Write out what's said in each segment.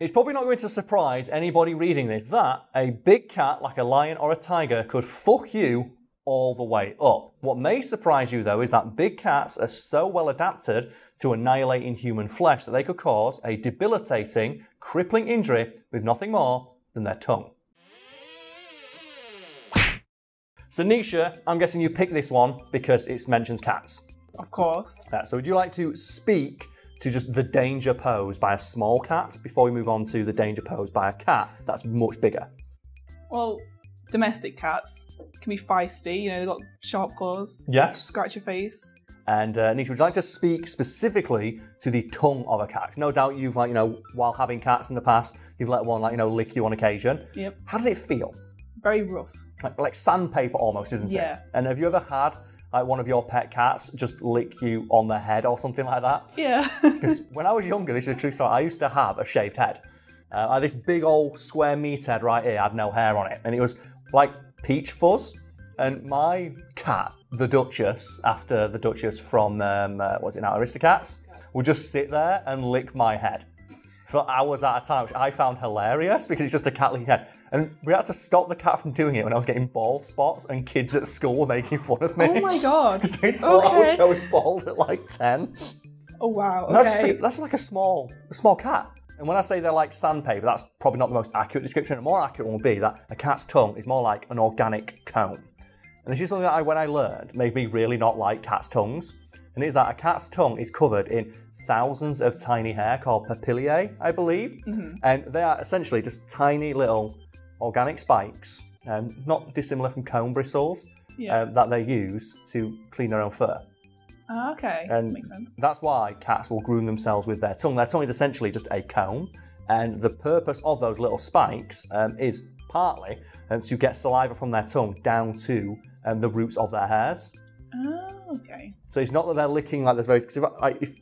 It's probably not going to surprise anybody reading this that a big cat like a lion or a tiger could fuck you all the way up. What may surprise you though is that big cats are so well adapted to annihilating human flesh that they could cause a debilitating, crippling injury with nothing more than their tongue. So Nisha, I'm guessing you picked this one because it mentions cats. Of course. So would you like to speak to just the danger posed by a small cat before we move on to the danger posed by a cat that's much bigger? Well, domestic cats can be feisty, you know, they've got sharp claws. Yes. Scratch your face. And Nisha, would you like to speak specifically to the tongue of a cat? No doubt you've, like, you know, while having cats in the past, you've let one, like, you know, lick you on occasion. Yep. How does it feel? Very rough. Like sandpaper almost, isn't it? Yeah. And have you ever had like one of your pet cats just lick you on the head or something like that? Yeah. Because when I was younger, this is a true story, I used to have a shaved head. I had this big old square meat head right here, had no hair on it, and it was like peach fuzz. And my cat, the Duchess, after the Duchess from, what's it now, Aristocats, would just sit there and lick my head for hours at a time, which I found hilarious because it's just a cat licking head. And we had to stop the cat from doing it when I was getting bald spots and kids at school were making fun of me. Oh my god. Because they thought I was going bald at like 10. Oh wow, okay. That's like a small cat. And when I say they're like sandpaper, that's probably not the most accurate description. A more accurate one would be that a cat's tongue is more like an organic cone. And this is something that when I learned, made me really not like cats' tongues. And it is that a cat's tongue is covered in thousands of tiny hair called papillae, I believe. Mm-hmm. And they are essentially just tiny little organic spikes, not dissimilar from comb bristles, that they use to clean their own fur. Okay, and makes sense. That's why cats will groom themselves with their tongue. Their tongue is essentially just a comb, and the purpose of those little spikes is partly to get saliva from their tongue down to the roots of their hairs. Oh, okay. So it's not that they're licking like this very... Because if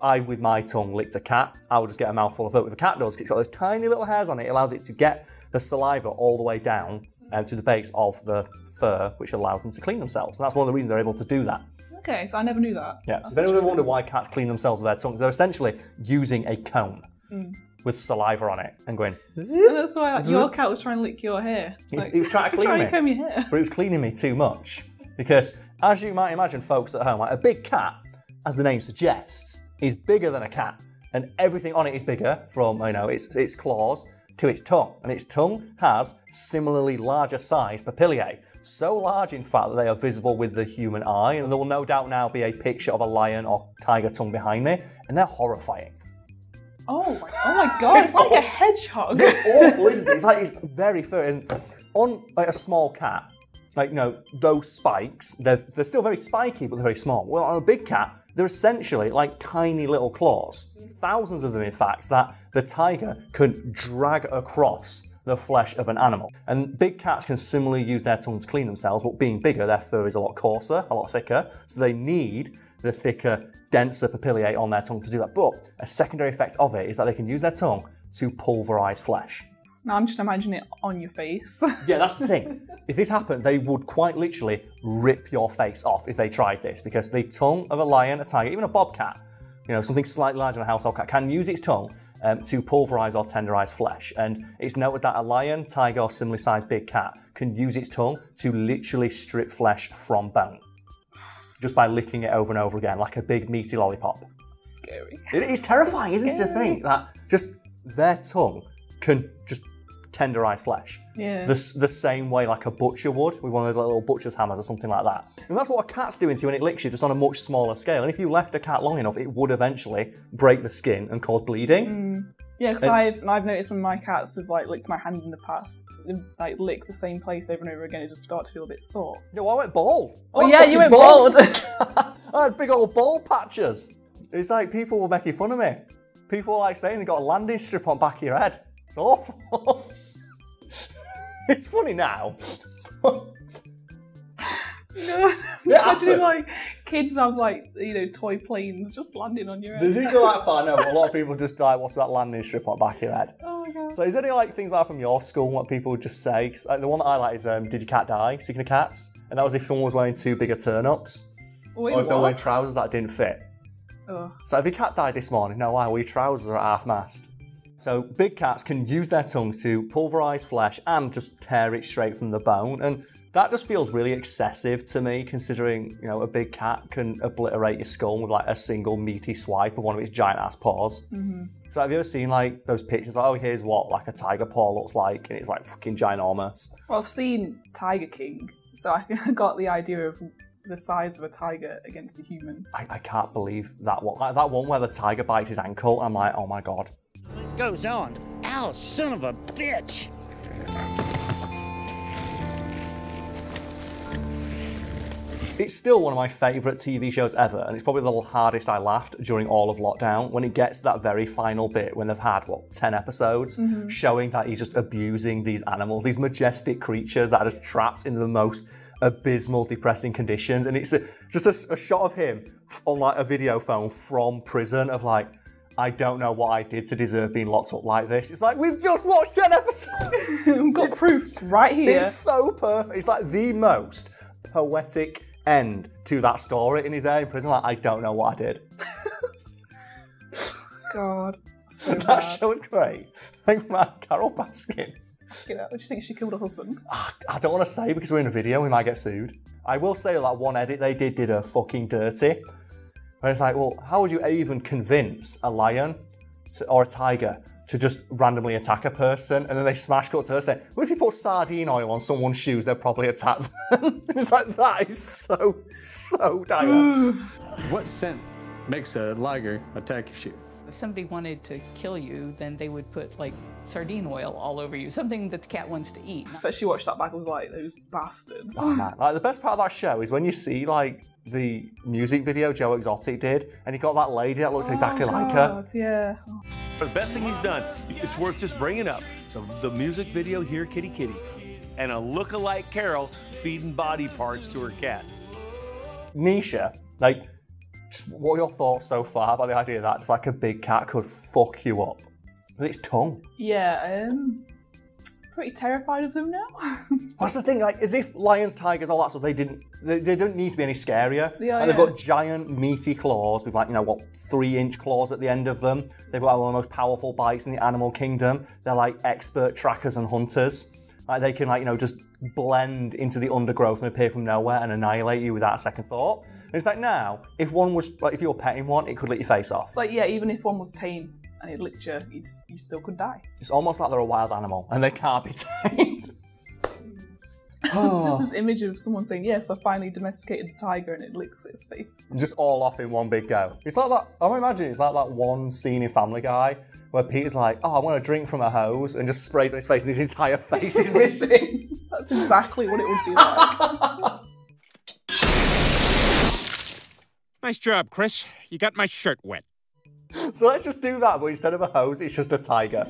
I, with my tongue, licked a cat, I would just get a mouthful of it. With a cat does, it's got those tiny little hairs on it. It allows it to get the saliva all the way down to the base of the fur, which allows them to clean themselves. And that's one of the reasons they're able to do that. Okay, so I never knew that. Yeah, so if anyone wondered why cats clean themselves with their tongues, they're essentially using a comb with saliva on it and going... And that's why your cat was trying to lick your hair. He was trying to clean me. Comb your hair. But it was cleaning me too much. Because, as you might imagine, folks at home, like a big cat, as the name suggests, is bigger than a cat. And everything on it is bigger, from its claws to its tongue. And its tongue has similarly larger size papillae. So large, in fact, that they are visible with the human eye. And there will no doubt now be a picture of a lion or tiger tongue behind me. And they're horrifying. Oh my god, it's like a hedgehog. It's awful, isn't it? It's very furry. And on like a small cat, those spikes, they're still very spiky, but they're very small. Well, on a big cat, they're essentially like tiny little claws. Thousands of them, in fact, that the tiger could drag across the flesh of an animal. And big cats can similarly use their tongue to clean themselves, but being bigger, their fur is a lot coarser, a lot thicker, so they need the thicker, denser papillae on their tongue to do that. But a secondary effect of it is that they can use their tongue to pulverize flesh. Now I'm just imagining it on your face. Yeah, that's the thing. If this happened, they would quite literally rip your face off if they tried this, because the tongue of a lion, a tiger, even a bobcat, something slightly larger than a household cat, can use its tongue to pulverize or tenderize flesh. And it's noted that a lion, tiger, or similarly sized big cat can use its tongue to literally strip flesh from bone, just by licking it over and over again, like a big meaty lollipop. Scary. It is terrifying, isn't it, to think that just their tongue can just tenderize flesh. Yeah. The same way like a butcher would with one of those little butcher's hammers or something like that. And that's what a cat's doing to you when it licks you, just on a much smaller scale. And if you left a cat long enough, it would eventually break the skin and cause bleeding. Yeah, because I've noticed when my cats have licked my hand in the past, they lick the same place over and over again, it just starts to feel a bit sore. No, I went bald. Oh yeah, you went bald. I had big old bald patches. It's like people were making fun of me. People were like saying they got a landing strip on the back of your head. It's awful. It's funny now. Imagining kids have toy planes just landing on your head. These are like fun, no, but a lot of people just what's that landing strip on the back of your head? Oh my god. So is there any things like from your school what people would just say? The one that I like is did your cat die? Speaking of cats. And that was if someone was wearing too big a turn-ups. Wait, or if they were wearing trousers that didn't fit. Oh. So if your cat died this morning, no, why? Well, your trousers are at half mast. So big cats can use their tongues to pulverize flesh and just tear it straight from the bone. And that just feels really excessive to me, considering, you know, a big cat can obliterate your skull with like a single meaty swipe of one of its giant ass paws. So have you ever seen like those pictures? Like, oh, here's what like a tiger paw looks like, and it's like fucking ginormous. Well, I've seen Tiger King, so I got the idea of the size of a tiger against a human. I can't believe that one. Like, that one where the tiger bites his ankle, I'm like, oh my god. It goes on. Ow, son of a bitch! It's still one of my favourite TV shows ever, and it's probably the hardest I laughed during all of lockdown when it gets to that very final bit when they've had, what, 10 episodes, showing that he's just abusing these animals, these majestic creatures that are just trapped in the most abysmal, depressing conditions. And it's just a shot of him on like a video phone from prison of like, I don't know what I did to deserve being locked up like this. It's like, we've just watched 10 episodes! We've got proof right here. It's so perfect. It's like the most poetic end to that story, and he's there in prison like, I don't know what I did. God, so That bad. show is great. Like, man, Carol Baskin. You know, do you think she killed her husband? I don't want to say because we're in a video, we might get sued. I will say that one edit they did her fucking dirty. Where it's like, well, how would you even convince a lion or a tiger to just randomly attack a person? And then they smash cut to her saying, well, if you put sardine oil on someone's shoes, they'll probably attack them. It's like, that is so dire. What scent makes a liger attack your shoe? If somebody wanted to kill you, then they would put like sardine oil all over you, something that the cat wants to eat. But she watched that back and was like, those bastards. Oh, man. Like, the best part of that show is when you see like the music video Joe Exotic did, and he got that lady that looks exactly like her. God, yeah. For the best thing he's done, it's worth just bringing up. The music video, Here Kitty Kitty, and a look-alike Carol feeding body parts to her cats. Nisha, like, just what are your thoughts so far about the idea that just like a big cat could fuck you up with its tongue? Yeah, pretty terrified of them now. What's the thing, like, as if lions, tigers, all that stuff, they don't need to be any scarier. Yeah, Like, they've got giant meaty claws with like, you know, what, 3-inch claws at the end of them. They've got one of the most powerful bites in the animal kingdom. They're like expert trackers and hunters. Like, they can, like, you know, just blend into the undergrowth and appear from nowhere and annihilate you without a second thought. And it's like, now, if one was, like, if you were petting one, it could lick your face off. It's like, yeah, even if one was tame and it licked you, you still could die. It's almost like they're a wild animal and they can't be tamed. Just this image of someone saying, yes, I finally domesticated the tiger, and it licks its face. Just all off in one big go. It's like that, I'm imagining it's like that one scene in Family Guy where Peter's like, oh, I want a drink from a hose, and just sprays on his face and his entire face is missing. That's exactly what it would be like. Nice job, Chris. You got my shirt wet. So let's just do that, but instead of a hose, it's just a tiger.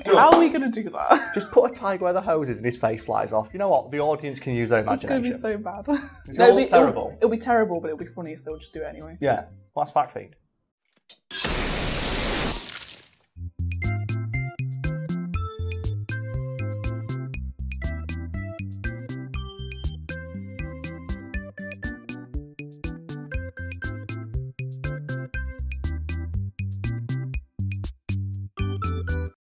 How are we going to do that? Just put a tiger where the hose is and his face flies off. You know what? The audience can use their It's imagination. going to be so bad. It's all terrible. It'll be terrible, but it'll be funny, so we'll just do it anyway. Yeah. Well, that's fact feed.